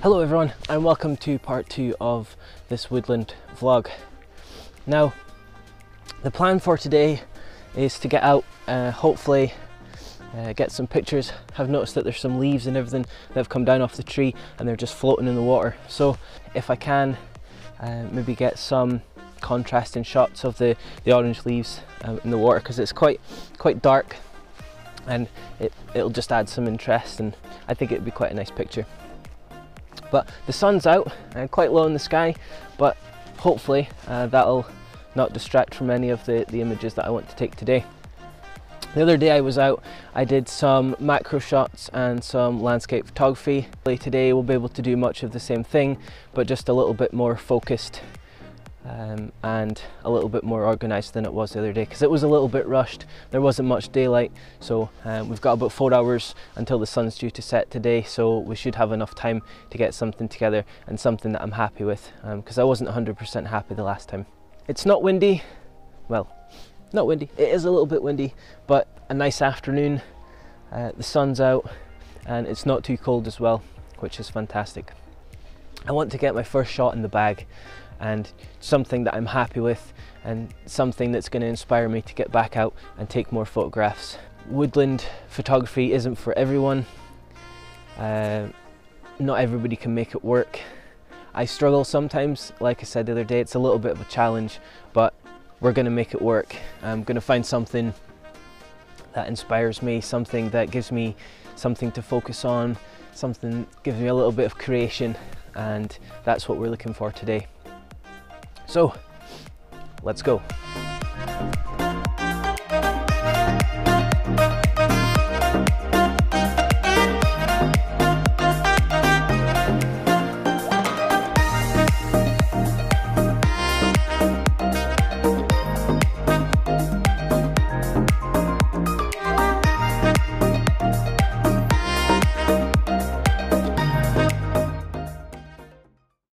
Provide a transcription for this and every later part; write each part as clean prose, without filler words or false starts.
Hello everyone, and welcome to part 2 of this woodland vlog. Now, the plan for today is to get out, hopefully get some pictures. I've noticed that there's some leaves and everything that have come down off the tree and they're just floating in the water. So if I can, maybe get some contrasting shots of the orange leaves in the water, because it's quite dark, and it'll just add some interest, and I think it'd be quite a nice picture. But the sun's out and quite low in the sky, but hopefully that'll not distract from any of the images that I want to take today. The other day I was out, I did some macro shots and some landscape photography. Today we'll be able to do much of the same thing, but just a little bit more focused and a little bit more organised than it was the other day, because it was a little bit rushed. There wasn't much daylight, so we've got about 4 hours until the sun's due to set today, so we should have enough time to get something together, and something that I'm happy with, because I wasn't 100% happy the last time. It's not windy, well, not windy, it is a little bit windy, but a nice afternoon, the sun's out and it's not too cold as well, which is fantastic. I want to get my first shot in the bag, and something that I'm happy with, and something that's going to inspire me to get back out and take more photographs. Woodland photography isn't for everyone. Not everybody can make it work. I struggle sometimes, like I said the other day, it's a little bit of a challenge, but we're going to make it work. I'm going to find something that inspires me, something that gives me something to focus on, something that gives me a little bit of creation, and that's what we're looking for today. So, let's go.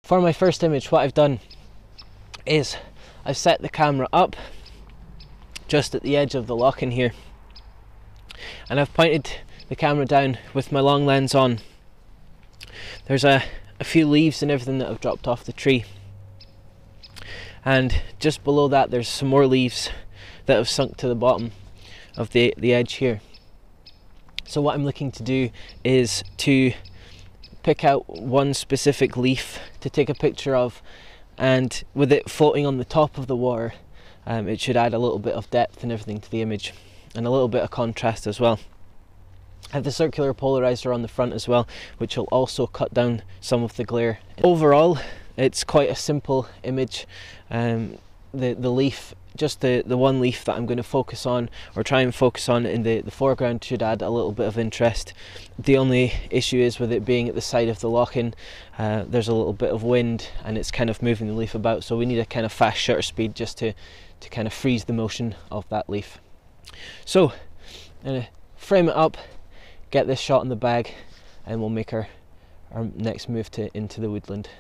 For my first image, what I've done is I've set the camera up just at the edge of the lock in here, and I've pointed the camera down with my long lens on. There's a few leaves and everything that have dropped off the tree, and just below that there's some more leaves that have sunk to the bottom of the edge here. So what I'm looking to do is to pick out one specific leaf to take a picture of, and with it floating on the top of the water, it should add a little bit of depth and everything to the image, and a little bit of contrast as well. I have the circular polarizer on the front as well, which will also cut down some of the glare. Overall, it's quite a simple image. The leaf, just the one leaf that I'm going to focus on, or try and focus on in the foreground, should add a little bit of interest. The only issue is with it being at the side of the lock-in, there's a little bit of wind and it's kind of moving the leaf about, so we need a kind of fast shutter speed just to kind of freeze the motion of that leaf. So I'm going to frame it up, get this shot in the bag, and we'll make our next move into the woodland.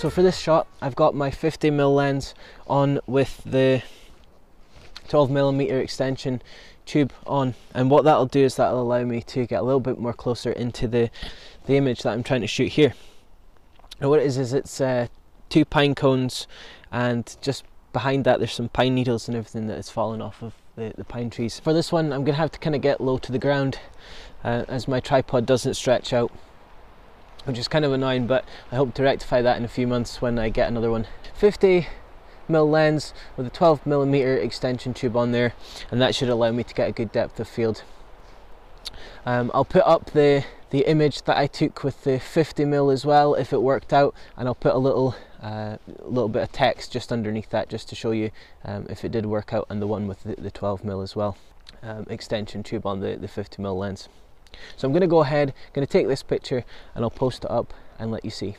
So for this shot, I've got my 50mm lens on with the 12mm extension tube on, and what that'll do is that'll allow me to get a little bit more closer into the image that I'm trying to shoot here. Now what it is it's 2 pine cones, and just behind that there's some pine needles and everything that has fallen off of the pine trees. For this one I'm going to have to kind of get low to the ground as my tripod doesn't stretch out, which is kind of annoying, but I hope to rectify that in a few months when I get another one. 50mm lens with a 12mm extension tube on there, and that should allow me to get a good depth of field. I'll put up the image that I took with the 50mm as well if it worked out, and I'll put a little bit of text just underneath that just to show you if it did work out, and the one with the 12mm as well, extension tube on the 50mm lens. So I'm going to go ahead, going to take this picture, and I'll post it up and let you see.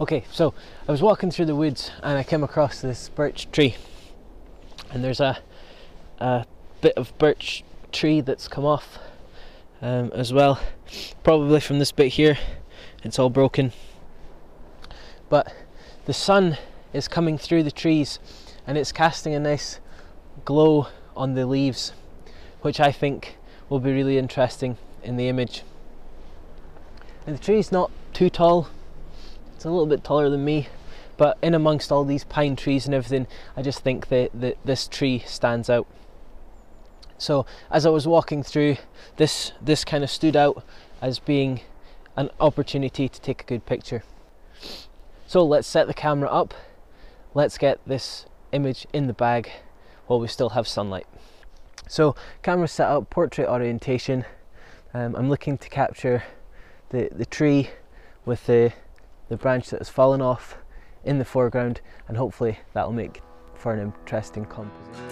Okay, so I was walking through the woods and I came across this birch tree, and there's a bit of birch tree that's come off as well, probably from this bit here. It's all broken, but the sun is coming through the trees and it's casting a nice glow on the leaves, which I think will be really interesting in the image. And the tree's not too tall. It's a little bit taller than me, but in amongst all these pine trees and everything, I just think that this tree stands out. So as I was walking through, this kind of stood out as being an opportunity to take a good picture. So let's set the camera up, let's get this image in the bag while we still have sunlight. So camera set up, portrait orientation. I'm looking to capture the tree with the branch that has fallen off in the foreground, and hopefully that will make for an interesting composition.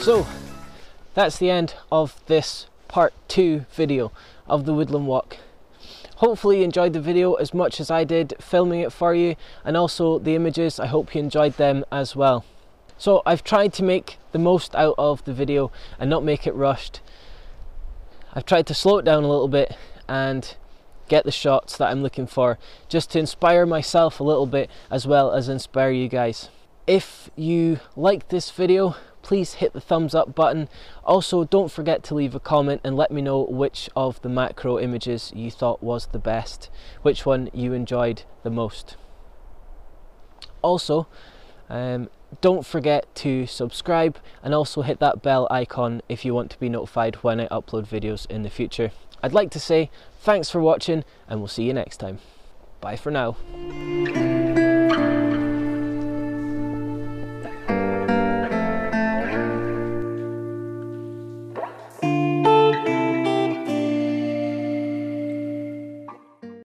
So that's the end of this part 2 video of the Woodland Walk. Hopefully you enjoyed the video as much as I did filming it for you, and also the images, I hope you enjoyed them as well. So I've tried to make the most out of the video and not make it rushed. I've tried to slow it down a little bit and get the shots that I'm looking for, just to inspire myself a little bit as well as inspire you guys. If you liked this video, please hit the thumbs up button. Also, don't forget to leave a comment and let me know which of the macro images you thought was the best, which one you enjoyed the most. Also, don't forget to subscribe and also hit that bell icon if you want to be notified when I upload videos in the future. I'd like to say thanks for watching, and we'll see you next time. Bye for now.